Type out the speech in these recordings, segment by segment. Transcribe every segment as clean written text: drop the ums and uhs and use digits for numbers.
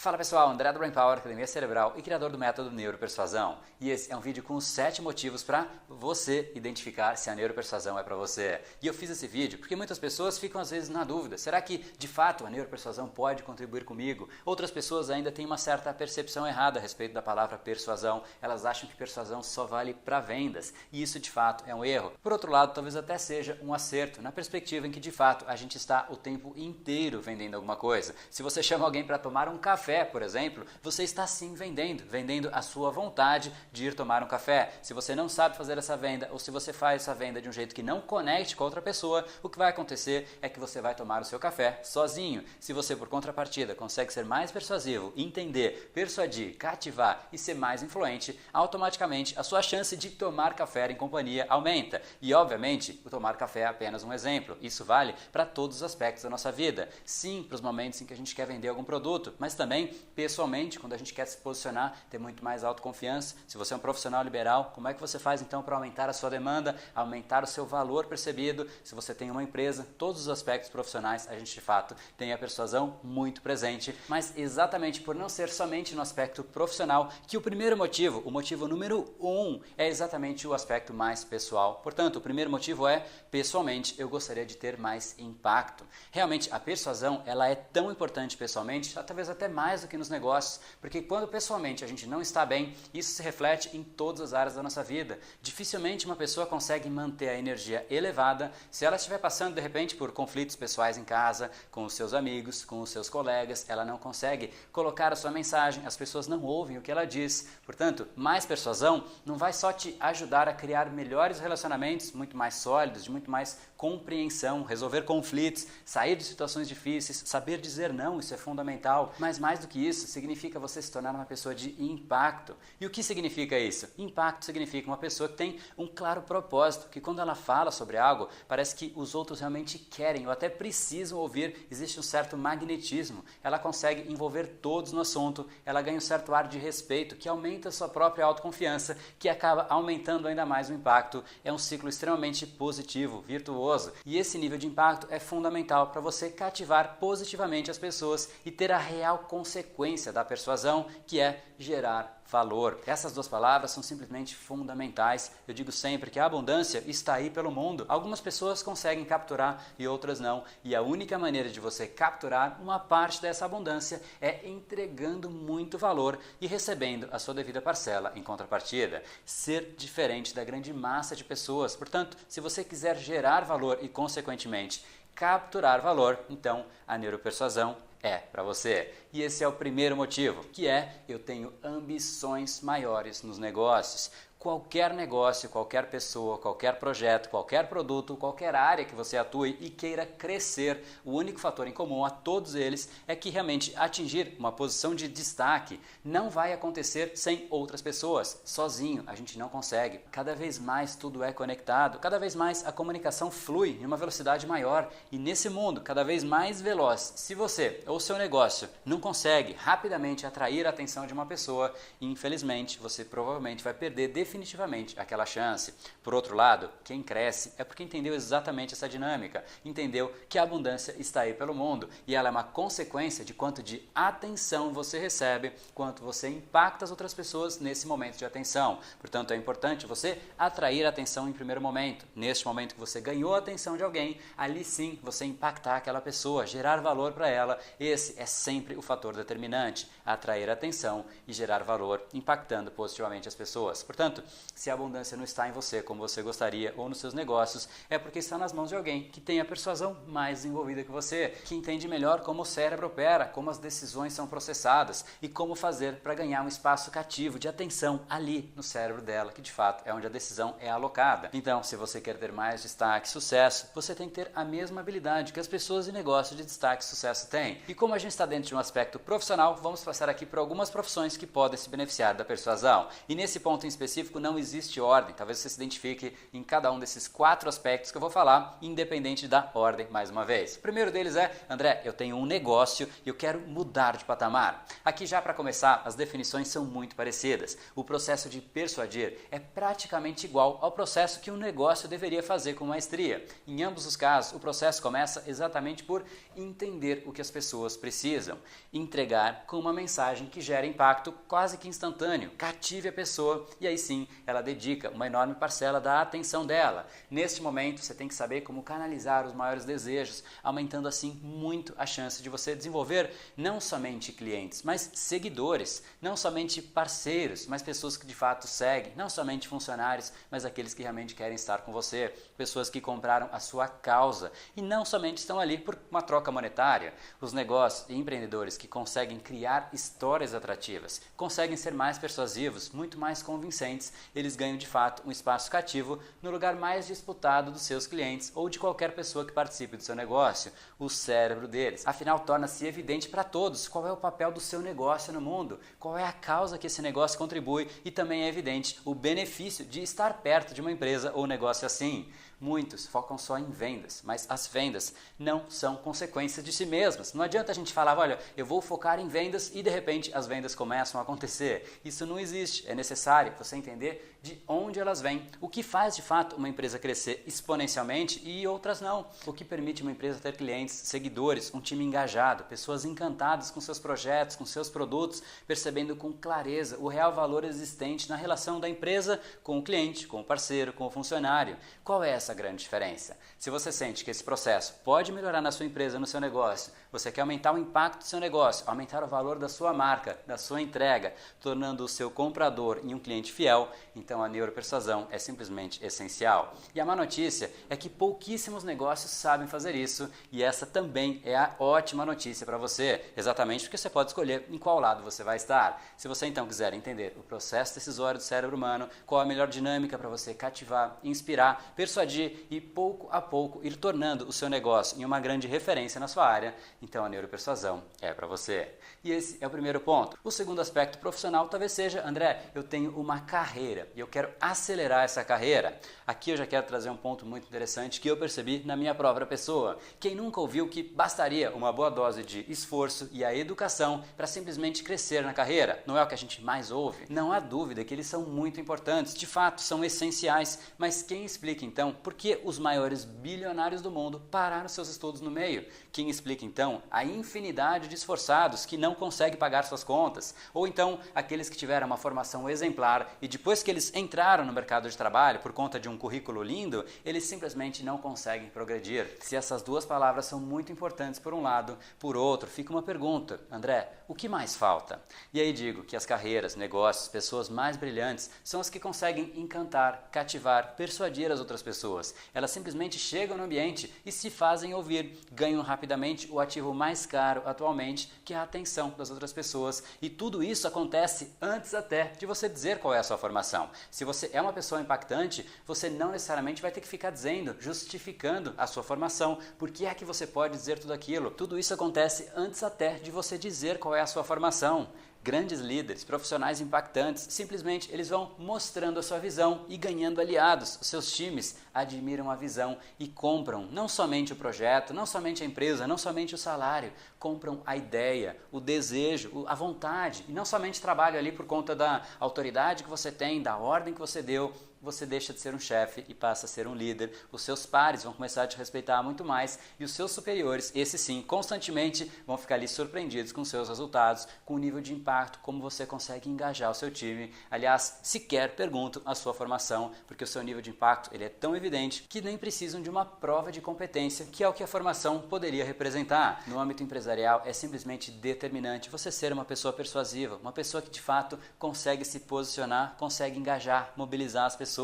Fala pessoal, André do Brain Power, Academia Cerebral e criador do método Neuropersuasão. E esse é um vídeo com os 7 motivos para você identificar se a neuropersuasão é para você. E eu fiz esse vídeo porque muitas pessoas ficam às vezes na dúvida, será que de fato a neuropersuasão pode contribuir comigo? Outras pessoas ainda têm uma certa percepção errada a respeito da palavra persuasão, elas acham que persuasão só vale para vendas, e isso de fato é um erro. Por outro lado, talvez até seja um acerto, na perspectiva em que de fato a gente está o tempo inteiro vendendo alguma coisa. Se você chama alguém para tomar um café, por exemplo, você está sim vendendo a sua vontade de ir tomar um café. Se você não sabe fazer essa venda, ou se você faz essa venda de um jeito que não conecte com a outra pessoa, o que vai acontecer é que você vai tomar o seu café sozinho. Se você, por contrapartida, consegue ser mais persuasivo, entender, persuadir, cativar e ser mais influente, automaticamente a sua chance de tomar café em companhia aumenta. E, obviamente, o tomar café é apenas um exemplo. Isso vale para todos os aspectos da nossa vida. Sim, para os momentos em que a gente quer vender algum produto, mas também pessoalmente, quando a gente quer se posicionar, ter muito mais autoconfiança. Se você é um profissional liberal, como é que você faz então para aumentar a sua demanda, aumentar o seu valor percebido? Se você tem uma empresa, todos os aspectos profissionais, a gente de fato tem a persuasão muito presente, mas exatamente por não ser somente no aspecto profissional, que o primeiro motivo, o motivo número 1, é exatamente o aspecto mais pessoal. Portanto, o primeiro motivo é, pessoalmente, eu gostaria de ter mais impacto. Realmente, a persuasão, ela é tão importante pessoalmente, talvez até mais do que nos negócios, porque quando pessoalmente a gente não está bem, isso se reflete em todas as áreas da nossa vida. Dificilmente uma pessoa consegue manter a energia elevada se ela estiver passando de repente por conflitos pessoais em casa, com os seus amigos, com os seus colegas, ela não consegue colocar a sua mensagem, as pessoas não ouvem o que ela diz. Portanto, mais persuasão não vai só te ajudar a criar melhores relacionamentos, muito mais sólidos, de muito mais compreensão, resolver conflitos, sair de situações difíceis, saber dizer não, isso é fundamental, mas mais do que isso, significa você se tornar uma pessoa de impacto. E o que significa isso? Impacto significa uma pessoa que tem um claro propósito, que quando ela fala sobre algo, parece que os outros realmente querem ou até precisam ouvir, existe um certo magnetismo, ela consegue envolver todos no assunto, ela ganha um certo ar de respeito, que aumenta a sua própria autoconfiança, que acaba aumentando ainda mais o impacto. É um ciclo extremamente positivo, virtuoso, e esse nível de impacto é fundamental para você cativar positivamente as pessoas e ter a real consequência da persuasão, que é gerar valor. Essas duas palavras são simplesmente fundamentais. Eu digo sempre que a abundância está aí pelo mundo. Algumas pessoas conseguem capturar e outras não. E a única maneira de você capturar uma parte dessa abundância é entregando muito valor e recebendo a sua devida parcela em contrapartida. Ser diferente da grande massa de pessoas. Portanto, se você quiser gerar valor e, consequentemente, capturar valor, então a neuropersuasão é para você. E esse é o primeiro motivo, que é eu tenho ambições maiores nos negócios. Qualquer negócio, qualquer pessoa, qualquer projeto, qualquer produto, qualquer área que você atue e queira crescer, o único fator em comum a todos eles é que realmente atingir uma posição de destaque não vai acontecer sem outras pessoas. Sozinho a gente não consegue. Cada vez mais tudo é conectado, cada vez mais a comunicação flui em uma velocidade maior e nesse mundo cada vez mais veloz, se você ou seu negócio não consegue rapidamente atrair a atenção de uma pessoa, infelizmente você provavelmente vai perder definitivamente aquela chance. Por outro lado, quem cresce é porque entendeu exatamente essa dinâmica, entendeu que a abundância está aí pelo mundo e ela é uma consequência de quanto de atenção você recebe, quanto você impacta as outras pessoas nesse momento de atenção. Portanto, é importante você atrair a atenção em primeiro momento. Neste momento que você ganhou a atenção de alguém, ali sim você impactar aquela pessoa, gerar valor para ela. Esse é sempre o fator determinante, atrair a atenção e gerar valor, impactando positivamente as pessoas. Portanto, se a abundância não está em você como você gostaria ou nos seus negócios, é porque está nas mãos de alguém que tem a persuasão mais desenvolvida que você, que entende melhor como o cérebro opera, como as decisões são processadas e como fazer para ganhar um espaço cativo de atenção ali no cérebro dela, que de fato é onde a decisão é alocada. Então, se você quer ter mais destaque e sucesso, você tem que ter a mesma habilidade que as pessoas de negócio de destaque e sucesso têm. E como a gente está dentro de um aspecto profissional, vamos passar aqui por algumas profissões que podem se beneficiar da persuasão. E nesse ponto em específico, específico não existe ordem. Talvez você se identifique em cada um desses 4 aspectos que eu vou falar, independente da ordem, mais uma vez. O primeiro deles é, André, eu tenho um negócio e eu quero mudar de patamar. Aqui já para começar, as definições são muito parecidas. O processo de persuadir é praticamente igual ao processo que um negócio deveria fazer com maestria. Em ambos os casos, o processo começa exatamente por entender o que as pessoas precisam, entregar com uma mensagem que gera impacto quase que instantâneo, cative a pessoa e aí sim ela dedica uma enorme parcela da atenção dela. Neste momento você tem que saber como canalizar os maiores desejos, aumentando assim muito a chance de você desenvolver não somente clientes, mas seguidores, não somente parceiros, mas pessoas que de fato seguem, não somente funcionários, mas aqueles que realmente querem estar com você, pessoas que compraram a sua causa e não somente estão ali por uma troca monetária. Os negócios e empreendedores que conseguem criar histórias atrativas, conseguem ser mais persuasivos, muito mais convincentes, eles ganham de fato um espaço cativo no lugar mais disputado dos seus clientes ou de qualquer pessoa que participe do seu negócio, o cérebro deles. Afinal, torna-se evidente para todos qual é o papel do seu negócio no mundo, qual é a causa que esse negócio contribui e também é evidente o benefício de estar perto de uma empresa ou negócio assim. Muitos focam só em vendas, mas as vendas não são consequências de si mesmas. Não adianta a gente falar, olha, eu vou focar em vendas e de repente as vendas começam a acontecer. Isso não existe. É necessário você entender de onde elas vêm, o que faz de fato uma empresa crescer exponencialmente e outras não. O que permite uma empresa ter clientes, seguidores, um time engajado, pessoas encantadas com seus projetos, com seus produtos, percebendo com clareza o real valor existente na relação da empresa com o cliente, com o parceiro, com o funcionário. Qual é essa grande diferença? Se você sente que esse processo pode melhorar na sua empresa, no seu negócio, você quer aumentar o impacto do seu negócio, aumentar o valor da sua marca, da sua entrega, tornando o seu comprador em um cliente fiel, então a neuropersuasão é simplesmente essencial. E a má notícia é que pouquíssimos negócios sabem fazer isso e essa também é a ótima notícia para você, exatamente porque você pode escolher em qual lado você vai estar. Se você então quiser entender o processo decisório do cérebro humano, qual a melhor dinâmica para você cativar, inspirar, persuadir e pouco a pouco ir tornando o seu negócio em uma grande referência na sua área, então a neuropersuasão é para você. E esse é o primeiro ponto. O segundo aspecto profissional talvez seja, André, eu tenho uma carreira e eu quero acelerar essa carreira. Aqui eu já quero trazer um ponto muito interessante que eu percebi na minha própria pessoa. Quem nunca ouviu que bastaria uma boa dose de esforço e a educação para simplesmente crescer na carreira? Não é o que a gente mais ouve? Não há dúvida que eles são muito importantes, de fato são essenciais, mas quem explica então por que os maiores bilionários do mundo pararam seus estudos no meio? Quem explica então a infinidade de esforçados que não conseguem pagar suas contas? Ou então aqueles que tiveram uma formação exemplar e depois que eles entraram no mercado de trabalho por conta de um currículo lindo, eles simplesmente não conseguem progredir? Se essas duas palavras são muito importantes por um lado, por outro fica uma pergunta, André, o que mais falta? E aí digo que as carreiras, negócios, pessoas mais brilhantes são as que conseguem encantar, cativar, persuadir as outras pessoas. Elas simplesmente chegam no ambiente e se fazem ouvir, ganham rapidamente o ativo mais caro atualmente, que é a atenção das outras pessoas. E tudo isso acontece antes até de você dizer qual é a sua formação. Se você é uma pessoa impactante, você não necessariamente vai ter que ficar dizendo, justificando a sua formação. Por que é que você pode dizer tudo aquilo? Tudo isso acontece antes até de você dizer qual é a sua formação. Grandes líderes, profissionais impactantes, simplesmente eles vão mostrando a sua visão e ganhando aliados. Os seus times admiram a visão e compram não somente o projeto, não somente a empresa, não somente o salário, compram a ideia, o desejo, a vontade. E não somente trabalham ali por conta da autoridade que você tem, da ordem que você deu, você deixa de ser um chefe e passa a ser um líder. Os seus pares vão começar a te respeitar muito mais e os seus superiores, esses sim, constantemente vão ficar ali surpreendidos com seus resultados, com o nível de impacto, como você consegue engajar o seu time. Aliás, sequer perguntam a sua formação, porque o seu nível de impacto ele é tão evidente que nem precisam de uma prova de competência, que é o que a formação poderia representar. No âmbito empresarial é simplesmente determinante você ser uma pessoa persuasiva, uma pessoa que de fato consegue se posicionar, consegue engajar, mobilizar as pessoas.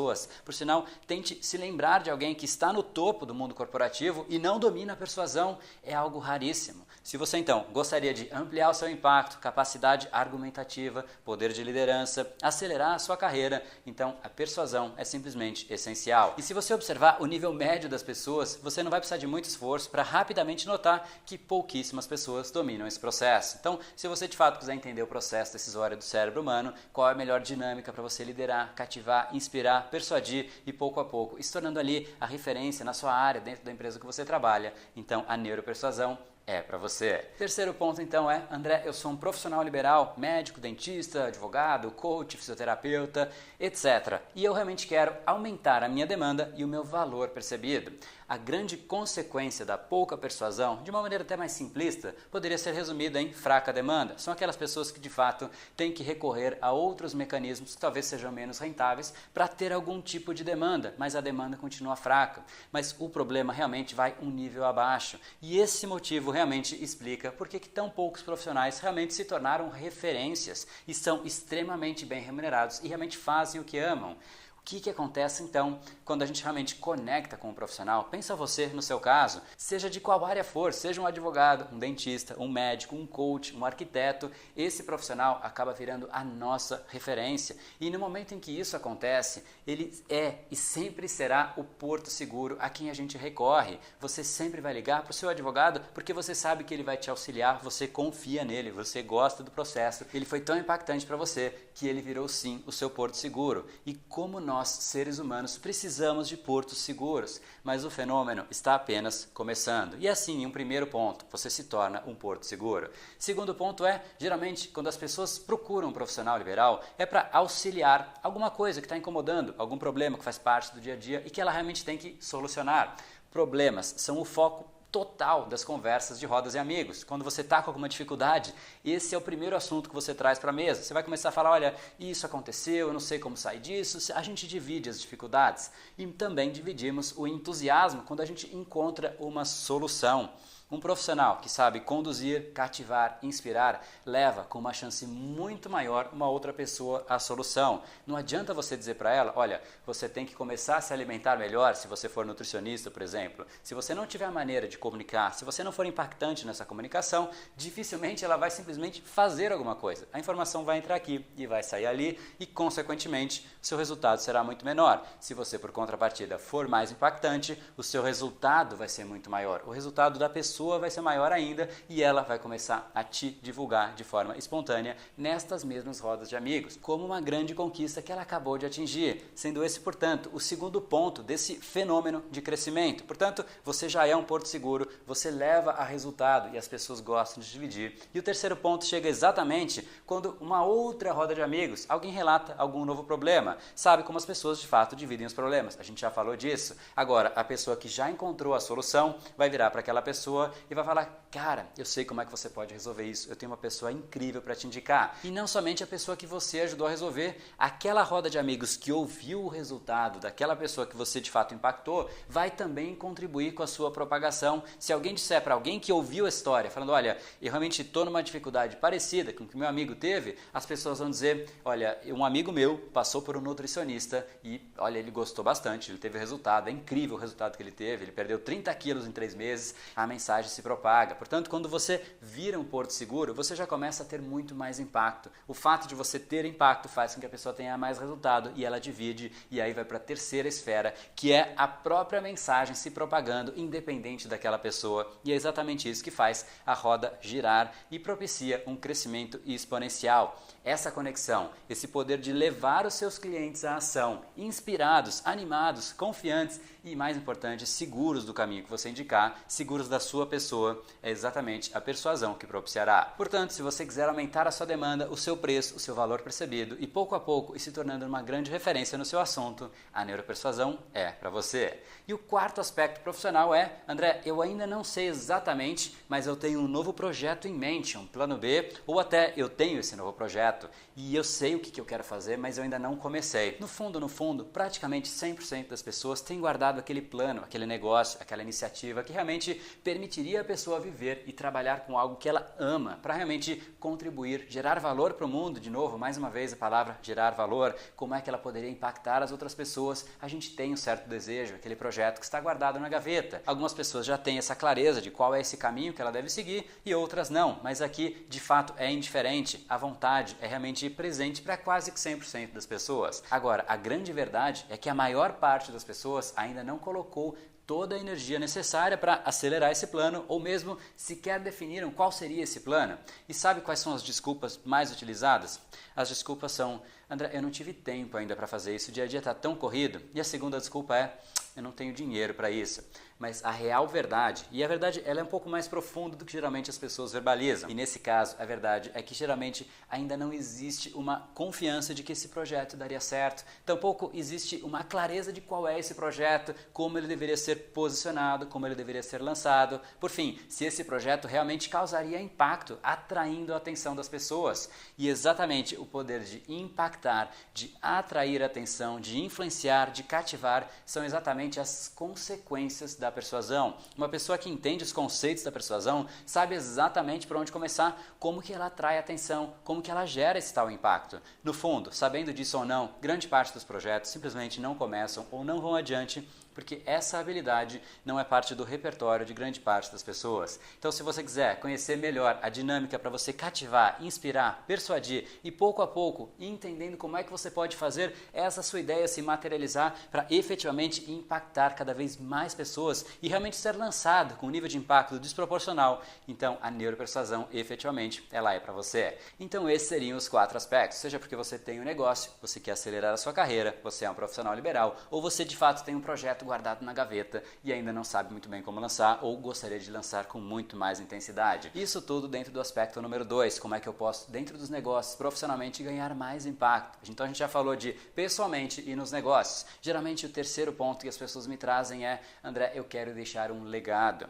Por sinal, tente se lembrar de alguém que está no topo do mundo corporativo e não domina a persuasão. É algo raríssimo. Se você então gostaria de ampliar o seu impacto, capacidade argumentativa, poder de liderança, acelerar a sua carreira, então a persuasão é simplesmente essencial. E se você observar o nível médio das pessoas, você não vai precisar de muito esforço para rapidamente notar que pouquíssimas pessoas dominam esse processo. Então, se você de fato quiser entender o processo decisório do cérebro humano, qual é a melhor dinâmica para você liderar, cativar, inspirar, persuadir e pouco a pouco ir se tornando ali a referência na sua área, dentro da empresa que você trabalha, então a neuropersuasão é para você. Terceiro ponto então é, André, eu sou um profissional liberal, médico, dentista, advogado, coach, fisioterapeuta, etc. E eu realmente quero aumentar a minha demanda e o meu valor percebido. A grande consequência da pouca persuasão, de uma maneira até mais simplista, poderia ser resumida em fraca demanda. São aquelas pessoas que de fato têm que recorrer a outros mecanismos que talvez sejam menos rentáveis para ter algum tipo de demanda, mas a demanda continua fraca. Mas o problema realmente vai um nível abaixo. E esse motivo realmente explica por que tão poucos profissionais realmente se tornaram referências e são extremamente bem remunerados e realmente fazem o que amam. O que acontece então quando a gente realmente conecta com um profissional? Pensa você no seu caso, seja de qual área for, seja um advogado, um dentista, um médico, um coach, um arquiteto, esse profissional acaba virando a nossa referência. E no momento em que isso acontece, ele é e sempre será o porto seguro a quem a gente recorre. Você sempre vai ligar para o seu advogado porque você sabe que ele vai te auxiliar, você confia nele, você gosta do processo. Ele foi tão impactante para você que ele virou sim o seu porto seguro. E como nós, seres humanos, precisamos de portos seguros, mas o fenômeno está apenas começando. E assim, em um primeiro ponto, você se torna um porto seguro. Segundo ponto é, geralmente, quando as pessoas procuram um profissional liberal, é para auxiliar alguma coisa que está incomodando, algum problema que faz parte do dia a dia e que ela realmente tem que solucionar. Problemas são o foco total das conversas de rodas e amigos. Quando você está com alguma dificuldade, esse é o primeiro assunto que você traz para a mesa. Você vai começar a falar, olha, isso aconteceu, eu não sei como sair disso. A gente divide as dificuldades e também dividimos o entusiasmo quando a gente encontra uma solução. Um profissional que sabe conduzir, cativar, inspirar, leva com uma chance muito maior uma outra pessoa à solução. Não adianta você dizer para ela, olha, você tem que começar a se alimentar melhor, se você for nutricionista, por exemplo. Se você não tiver a maneira de comunicar, se você não for impactante nessa comunicação, dificilmente ela vai simplesmente fazer alguma coisa. A informação vai entrar aqui e vai sair ali e, consequentemente, o seu resultado será muito menor. Se você, por contrapartida, for mais impactante, o seu resultado vai ser muito maior. O resultado da pessoa vai ser maior ainda e ela vai começar a te divulgar de forma espontânea nestas mesmas rodas de amigos, como uma grande conquista que ela acabou de atingir, sendo esse, portanto, o segundo ponto desse fenômeno de crescimento. Portanto, você já é um porto seguro, você leva a resultado e as pessoas gostam de dividir. E o terceiro ponto chega exatamente quando uma outra roda de amigos, alguém relata algum novo problema, sabe como as pessoas de fato dividem os problemas, a gente já falou disso. Agora, a pessoa que já encontrou a solução vai virar para aquela pessoa e vai falar, cara, eu sei como é que você pode resolver isso, eu tenho uma pessoa incrível para te indicar. E não somente a pessoa que você ajudou a resolver, aquela roda de amigos que ouviu o resultado daquela pessoa que você de fato impactou, vai também contribuir com a sua propagação. Se alguém disser para alguém que ouviu a história, falando, olha, eu realmente estou numa dificuldade parecida com o que meu amigo teve, as pessoas vão dizer, olha, um amigo meu passou por um nutricionista e, olha, ele gostou bastante, ele teve resultado, é incrível o resultado que ele teve, ele perdeu 30 quilos em 3 meses, a mensagem se propaga. Portanto, quando você vira um porto seguro, você já começa a ter muito mais impacto. O fato de você ter impacto faz com que a pessoa tenha mais resultado e ela divide e aí vai para a terceira esfera, que é a própria mensagem se propagando independente daquela pessoa. E é exatamente isso que faz a roda girar e propicia um crescimento exponencial. Essa conexão, esse poder de levar os seus clientes à ação, inspirados, animados, confiantes e, mais importante, seguros do caminho que você indicar, seguros da sua pessoa, é exatamente a persuasão que propiciará. Portanto, se você quiser aumentar a sua demanda, o seu preço, o seu valor percebido e pouco a pouco ir se tornando uma grande referência no seu assunto, a neuropersuasão é para você. E o quarto aspecto profissional é, André, eu ainda não sei exatamente, mas eu tenho um novo projeto em mente, um plano B, ou até eu tenho esse novo projeto e eu sei o que eu quero fazer, mas eu ainda não comecei. No fundo, praticamente 100% das pessoas têm guardado aquele plano, aquele negócio, aquela iniciativa que realmente permite permitiria a pessoa viver e trabalhar com algo que ela ama, para realmente contribuir, gerar valor para o mundo. De novo, mais uma vez a palavra gerar valor, como é que ela poderia impactar as outras pessoas. A gente tem um certo desejo, aquele projeto que está guardado na gaveta. Algumas pessoas já têm essa clareza de qual é esse caminho que ela deve seguir e outras não, mas aqui de fato é indiferente, a vontade é realmente presente para quase que 100% das pessoas. Agora, a grande verdade é que a maior parte das pessoas ainda não colocou toda a energia necessária para acelerar esse plano ou mesmo sequer definiram qual seria esse plano. E sabe quais são as desculpas mais utilizadas? As desculpas são: André, eu não tive tempo ainda para fazer isso, o dia a dia está tão corrido. E a segunda desculpa é: eu não tenho dinheiro para isso. Mas a real verdade, e a verdade ela é um pouco mais profunda do que geralmente as pessoas verbalizam. E nesse caso, a verdade é que geralmente ainda não existe uma confiança de que esse projeto daria certo. Tampouco existe uma clareza de qual é esse projeto, como ele deveria ser posicionado, como ele deveria ser lançado. Por fim, se esse projeto realmente causaria impacto, atraindo a atenção das pessoas. E exatamente o poder de impactar, de atrair a atenção, de influenciar, de cativar, são exatamente as consequências da persuasão. Uma pessoa que entende os conceitos da persuasão sabe exatamente por onde começar, como que ela atrai atenção, como que ela gera esse tal impacto. No fundo, sabendo disso ou não, grande parte dos projetos simplesmente não começam ou não vão adiante porque essa habilidade não é parte do repertório de grande parte das pessoas. Então, se você quiser conhecer melhor a dinâmica para você cativar, inspirar, persuadir e pouco a pouco entendendo como é que você pode fazer essa sua ideia se materializar para efetivamente impactar cada vez mais pessoas e realmente ser lançado com um nível de impacto desproporcional, então a neuropersuasão efetivamente ela é para você. Então esses seriam os 4 aspectos, seja porque você tem um negócio, você quer acelerar a sua carreira, você é um profissional liberal ou você de fato tem um projeto guardado na gaveta e ainda não sabe muito bem como lançar ou gostaria de lançar com muito mais intensidade. Isso tudo dentro do aspecto número 2, como é que eu posso, dentro dos negócios, profissionalmente ganhar mais impacto. Então a gente já falou de pessoalmente e nos negócios. Geralmente o terceiro ponto que as pessoas me trazem é: André, eu quero deixar um legado.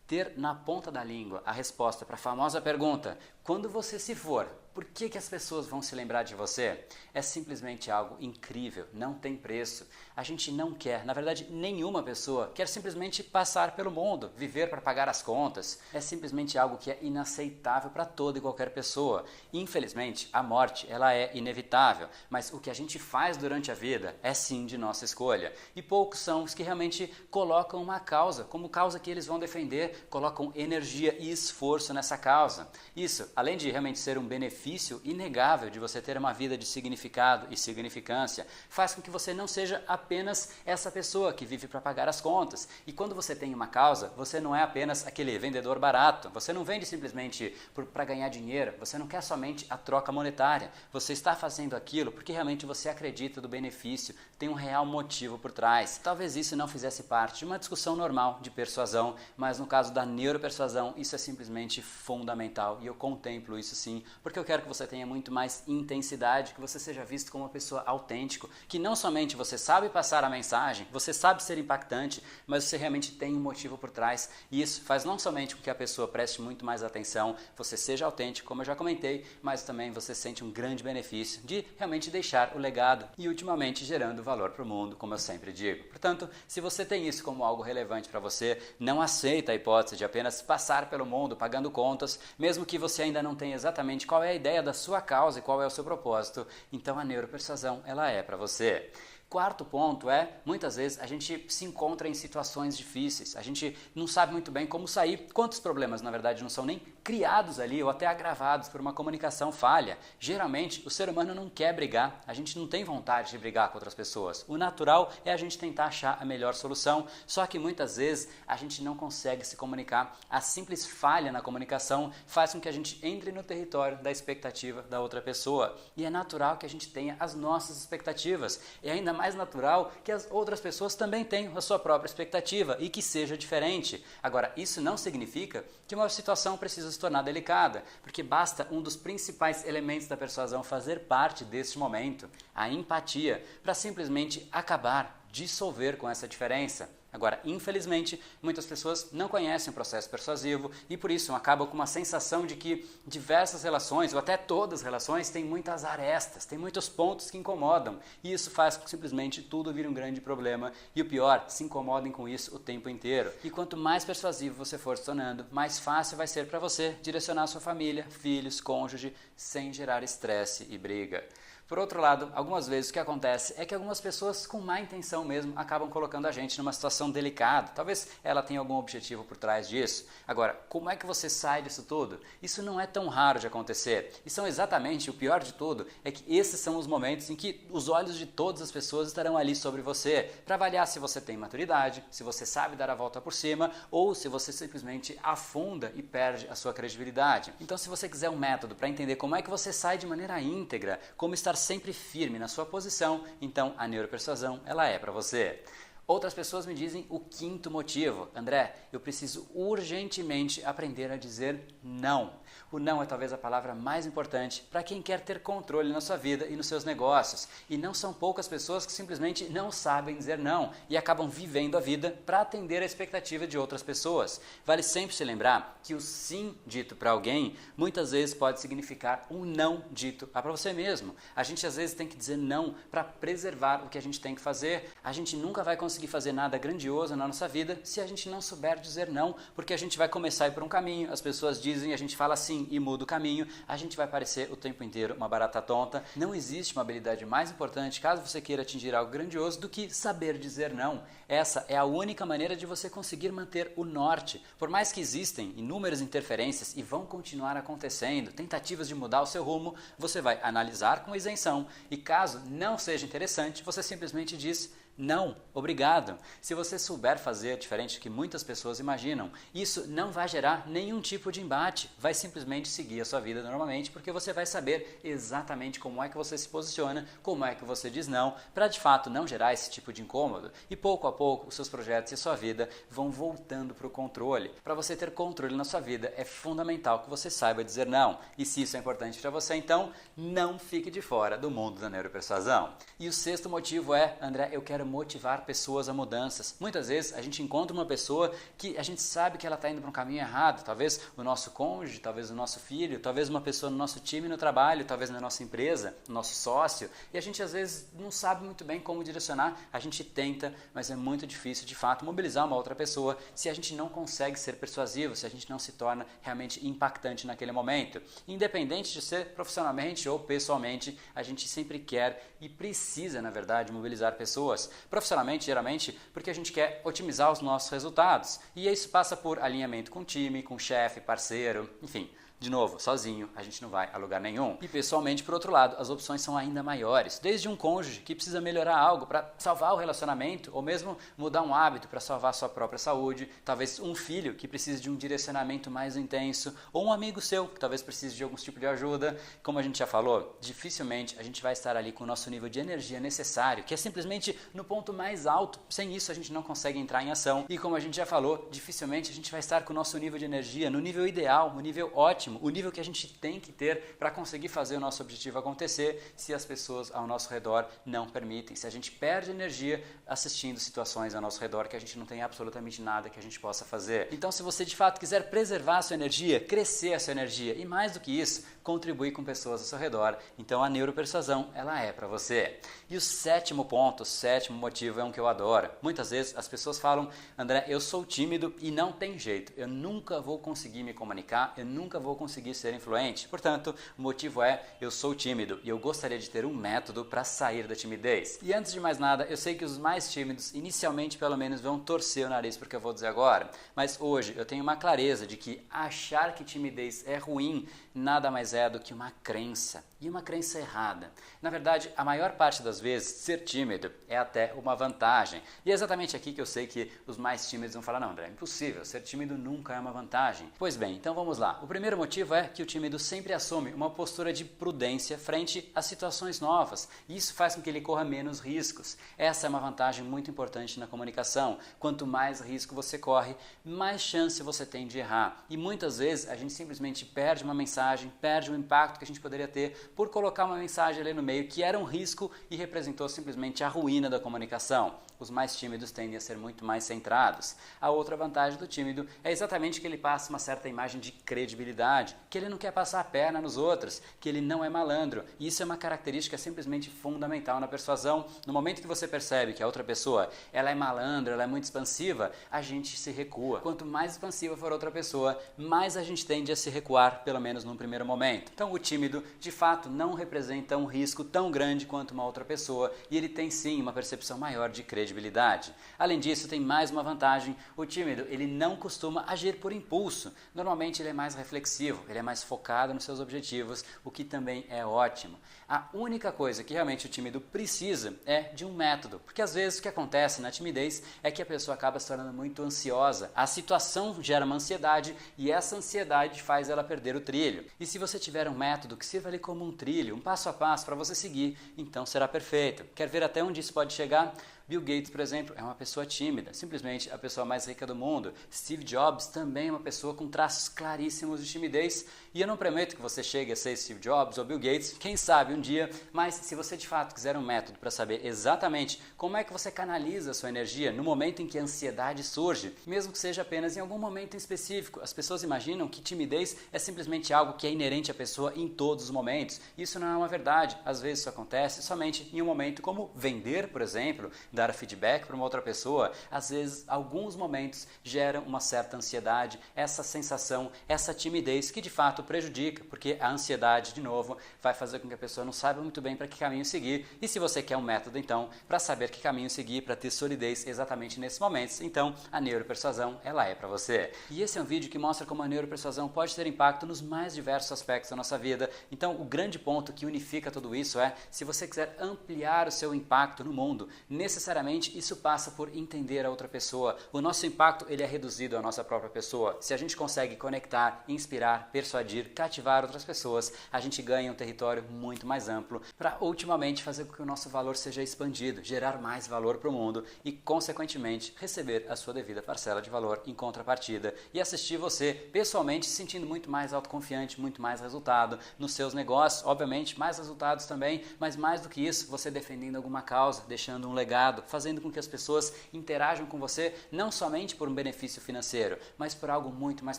Ter na ponta da língua a resposta para a famosa pergunta: quando você se for, por que as pessoas vão se lembrar de você? É simplesmente algo incrível, não tem preço. A gente não quer, na verdade, nenhuma pessoa quer simplesmente passar pelo mundo, viver para pagar as contas. É simplesmente algo que é inaceitável para toda e qualquer pessoa. Infelizmente, a morte ela é inevitável, mas o que a gente faz durante a vida é sim de nossa escolha. E poucos são os que realmente colocam uma causa, como causa que eles vão defender, colocam energia e esforço nessa causa. Isso, além de realmente ser um benefício inegável de você ter uma vida de significado e significância, faz com que você não seja apenas essa pessoa que vive para pagar as contas. E quando você tem uma causa, você não é apenas aquele vendedor barato, você não vende simplesmente para ganhar dinheiro, você não quer somente a troca monetária, você está fazendo aquilo porque realmente você acredita do benefício, tem um real motivo por trás. Talvez isso não fizesse parte de uma discussão normal de persuasão, mas no caso da neuropersuasão, isso é simplesmente fundamental e eu contemplo isso sim, porque eu quero que você tenha muito mais intensidade, que você seja visto como uma pessoa autêntica, que não somente você sabe passar a mensagem, você sabe ser impactante, mas você realmente tem um motivo por trás e isso faz não somente com que a pessoa preste muito mais atenção, você seja autêntico, como eu já comentei, mas também você sente um grande benefício de realmente deixar o legado e ultimamente gerando valor para o mundo, como eu sempre digo. Portanto, se você tem isso como algo relevante para você, não aceita a hipótese de apenas passar pelo mundo pagando contas, mesmo que você ainda não tenha exatamente qual é a ideia da sua causa e qual é o seu propósito, então a neuropersuasão ela é para você. Quarto ponto é, muitas vezes a gente se encontra em situações difíceis, a gente não sabe muito bem como sair. Quantos problemas, na verdade, não são nem criados ali ou até agravados por uma comunicação falha? Geralmente, o ser humano não quer brigar, a gente não tem vontade de brigar com outras pessoas. O natural é a gente tentar achar a melhor solução, só que muitas vezes a gente não consegue se comunicar. A simples falha na comunicação faz com que a gente entre no território da expectativa da outra pessoa. E é natural que a gente tenha as nossas expectativas. E ainda mais natural que as outras pessoas também tenham a sua própria expectativa e que seja diferente. Agora, isso não significa que uma situação precisa se tornar delicada, porque basta um dos principais elementos da persuasão fazer parte deste momento, a empatia, para simplesmente acabar, dissolver com essa diferença. Agora, infelizmente, muitas pessoas não conhecem o processo persuasivo e por isso acabam com uma sensação de que diversas relações, ou até todas as relações, têm muitas arestas, têm muitos pontos que incomodam e isso faz com que simplesmente tudo vire um grande problema e o pior, se incomodem com isso o tempo inteiro. E quanto mais persuasivo você for se tornando, mais fácil vai ser para você direcionar sua família, filhos, cônjuge, sem gerar estresse e briga. Por outro lado, algumas vezes o que acontece é que algumas pessoas com má intenção mesmo acabam colocando a gente numa situação delicada. Talvez ela tenha algum objetivo por trás disso. Agora, como é que você sai disso tudo? Isso não é tão raro de acontecer. E são exatamente, o pior de tudo, é que esses são os momentos em que os olhos de todas as pessoas estarão ali sobre você, para avaliar se você tem maturidade, se você sabe dar a volta por cima, ou se você simplesmente afunda e perde a sua credibilidade. Então, se você quiser um método para entender como é que você sai de maneira íntegra, como estar sempre firme na sua posição, então a neuropersuasão ela é para você. Outras pessoas me dizem o quinto motivo. André, eu preciso urgentemente aprender a dizer não. O não é talvez a palavra mais importante para quem quer ter controle na sua vida e nos seus negócios. E não são poucas pessoas que simplesmente não sabem dizer não e acabam vivendo a vida para atender a expectativa de outras pessoas. Vale sempre se lembrar que o sim dito para alguém muitas vezes pode significar um não dito para você mesmo. A gente às vezes tem que dizer não para preservar o que a gente tem que fazer. A gente nunca vai conseguir fazer nada grandioso na nossa vida se a gente não souber dizer não, porque a gente vai começar a ir por um caminho, as pessoas dizem, a gente fala sim e muda o caminho, a gente vai parecer o tempo inteiro uma barata tonta. Não existe uma habilidade mais importante, caso você queira atingir algo grandioso, do que saber dizer não. Essa é a única maneira de você conseguir manter o norte. Por mais que existem inúmeras interferências e vão continuar acontecendo, tentativas de mudar o seu rumo, você vai analisar com isenção e caso não seja interessante, você simplesmente diz não, obrigado. Se você souber fazer diferente do que muitas pessoas imaginam, isso não vai gerar nenhum tipo de embate, vai simplesmente seguir a sua vida normalmente, porque você vai saber exatamente como é que você se posiciona, como é que você diz não, para de fato não gerar esse tipo de incômodo. E pouco a pouco os seus projetos e a sua vida vão voltando para o controle. Para você ter controle na sua vida é fundamental que você saiba dizer não. E se isso é importante para você, então não fique de fora do mundo da neuropersuasão. E o sexto motivo é, André, eu quero motivar pessoas a mudanças. Muitas vezes a gente encontra uma pessoa que a gente sabe que ela está indo para um caminho errado, talvez o nosso cônjuge, talvez o nosso filho, talvez uma pessoa no nosso time no trabalho, talvez na nossa empresa, no nosso sócio, e a gente às vezes não sabe muito bem como direcionar, a gente tenta, mas é muito difícil de fato mobilizar uma outra pessoa se a gente não consegue ser persuasivo, se a gente não se torna realmente impactante naquele momento. Independente de ser profissionalmente ou pessoalmente, a gente sempre quer e precisa, na verdade, mobilizar pessoas. Profissionalmente, geralmente, porque a gente quer otimizar os nossos resultados. E isso passa por alinhamento com o time, com o chefe, parceiro, enfim. De novo, sozinho, a gente não vai a lugar nenhum. E pessoalmente, por outro lado, as opções são ainda maiores. Desde um cônjuge que precisa melhorar algo para salvar o relacionamento, ou mesmo mudar um hábito para salvar a sua própria saúde. Talvez um filho que precise de um direcionamento mais intenso, ou um amigo seu que talvez precise de algum tipo de ajuda. Como a gente já falou, dificilmente a gente vai estar ali com o nosso nível de energia necessário, que é simplesmente no ponto mais alto. Sem isso, a gente não consegue entrar em ação. E como a gente já falou, dificilmente a gente vai estar com o nosso nível de energia no nível ideal, no nível ótimo, o nível que a gente tem que ter para conseguir fazer o nosso objetivo acontecer se as pessoas ao nosso redor não permitem, se a gente perde energia assistindo situações ao nosso redor que a gente não tem absolutamente nada que a gente possa fazer. Então, se você de fato quiser preservar a sua energia, crescer a sua energia e mais do que isso, contribuir com pessoas ao seu redor, então a neuropersuasão ela é para você. E o sétimo ponto, o sétimo motivo é um que eu adoro. Muitas vezes as pessoas falam, André, eu sou tímido e não tem jeito, eu nunca vou conseguir me comunicar, eu nunca vou conseguir ser influente. Portanto, o motivo é, eu sou tímido e eu gostaria de ter um método para sair da timidez. E antes de mais nada, eu sei que os mais tímidos, inicialmente pelo menos, vão torcer o nariz porque eu vou dizer agora, mas hoje eu tenho uma clareza de que achar que timidez é ruim nada mais é do que uma crença, e uma crença errada. Na verdade, a maior parte das vezes, ser tímido é até uma vantagem. E é exatamente aqui que eu sei que os mais tímidos vão falar, não, André, é impossível, ser tímido nunca é uma vantagem. Pois bem, então vamos lá. O primeiro motivo é que o tímido sempre assume uma postura de prudência frente a situações novas, e isso faz com que ele corra menos riscos. Essa é uma vantagem muito importante na comunicação. Quanto mais risco você corre, mais chance você tem de errar. E muitas vezes a gente simplesmente perde uma mensagem mensagem, perde o impacto que a gente poderia ter por colocar uma mensagem ali no meio que era um risco e representou simplesmente a ruína da comunicação. Os mais tímidos tendem a ser muito mais centrados. A outra vantagem do tímido é exatamente que ele passa uma certa imagem de credibilidade, que ele não quer passar a perna nos outros, que ele não é malandro. E isso é uma característica simplesmente fundamental na persuasão. No momento que você percebe que a outra pessoa ela é malandra, ela é muito expansiva, a gente se recua. Quanto mais expansiva for outra pessoa, mais a gente tende a se recuar, pelo menos num primeiro momento. Então o tímido, de fato, não representa um risco tão grande quanto uma outra pessoa e ele tem sim uma percepção maior de credibilidade. Além disso, tem mais uma vantagem: o tímido ele não costuma agir por impulso. Normalmente ele é mais reflexivo, ele é mais focado nos seus objetivos, o que também é ótimo. A única coisa que realmente o tímido precisa é de um método, porque às vezes o que acontece na timidez é que a pessoa acaba se tornando muito ansiosa. A situação gera uma ansiedade e essa ansiedade faz ela perder o trilho. E se você tiver um método que sirva ali como um trilho, um passo a passo para você seguir, então será perfeito. Quer ver até onde isso pode chegar? Bill Gates, por exemplo, é uma pessoa tímida, simplesmente a pessoa mais rica do mundo. Steve Jobs também é uma pessoa com traços claríssimos de timidez. E eu não prometo que você chegue a ser Steve Jobs ou Bill Gates, quem sabe um dia, mas se você de fato quiser um método para saber exatamente como é que você canaliza a sua energia no momento em que a ansiedade surge, mesmo que seja apenas em algum momento em específico, as pessoas imaginam que timidez é simplesmente algo que é inerente à pessoa em todos os momentos. Isso não é uma verdade. Às vezes isso acontece somente em um momento como vender, por exemplo, dar feedback para uma outra pessoa. Às vezes, alguns momentos geram uma certa ansiedade, essa sensação, essa timidez que de fato prejudica, porque a ansiedade, de novo, vai fazer com que a pessoa não saiba muito bem para que caminho seguir. E se você quer um método, então, para saber que caminho seguir, para ter solidez exatamente nesses momentos, então a neuropersuasão, ela é para você. E esse é um vídeo que mostra como a neuropersuasão pode ter impacto nos mais diversos aspectos da nossa vida. Então, o grande ponto que unifica tudo isso é, se você quiser ampliar o seu impacto no mundo, necessariamente isso passa por entender a outra pessoa. O nosso impacto ele é reduzido à nossa própria pessoa. Se a gente consegue conectar, inspirar, persuadir, cativar outras pessoas, a gente ganha um território muito mais amplo para ultimamente fazer com que o nosso valor seja expandido, gerar mais valor para o mundo e, consequentemente, receber a sua devida parcela de valor em contrapartida e assistir você pessoalmente se sentindo muito mais autoconfiante, muito mais resultado nos seus negócios, obviamente mais resultados também, mas mais do que isso, você defendendo alguma causa, deixando um legado, fazendo com que as pessoas interajam com você não somente por um benefício financeiro, mas por algo muito mais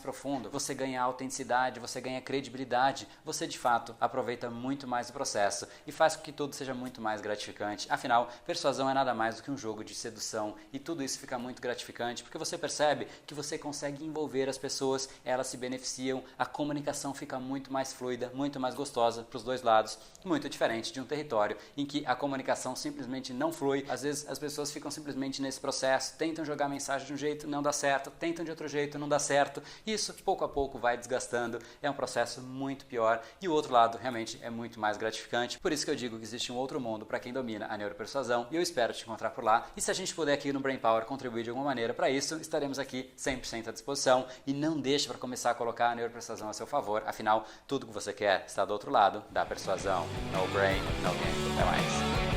profundo. Você ganha autenticidade, você ganha credibilidade, você de fato aproveita muito mais o processo e faz com que tudo seja muito mais gratificante. Afinal, persuasão é nada mais do que um jogo de sedução e tudo isso fica muito gratificante porque você percebe que você consegue envolver as pessoas, elas se beneficiam, a comunicação fica muito mais fluida, muito mais gostosa para os dois lados, muito diferente de um território em que a comunicação simplesmente não flui. Às vezes as pessoas ficam simplesmente nesse processo, tentam jogar a mensagem de um jeito, não dá certo, tentam de outro jeito, não dá certo. Isso pouco a pouco vai desgastando, é um processo muito pior e o outro lado realmente é muito mais gratificante. Por isso que eu digo que existe um outro mundo para quem domina a neuropersuasão e eu espero te encontrar por lá. E se a gente puder aqui no Brain Power contribuir de alguma maneira para isso, estaremos aqui 100% à disposição e não deixe para começar a colocar a neuropersuasão a seu favor. Afinal, tudo que você quer está do outro lado da persuasão. No brain, no game. Até mais.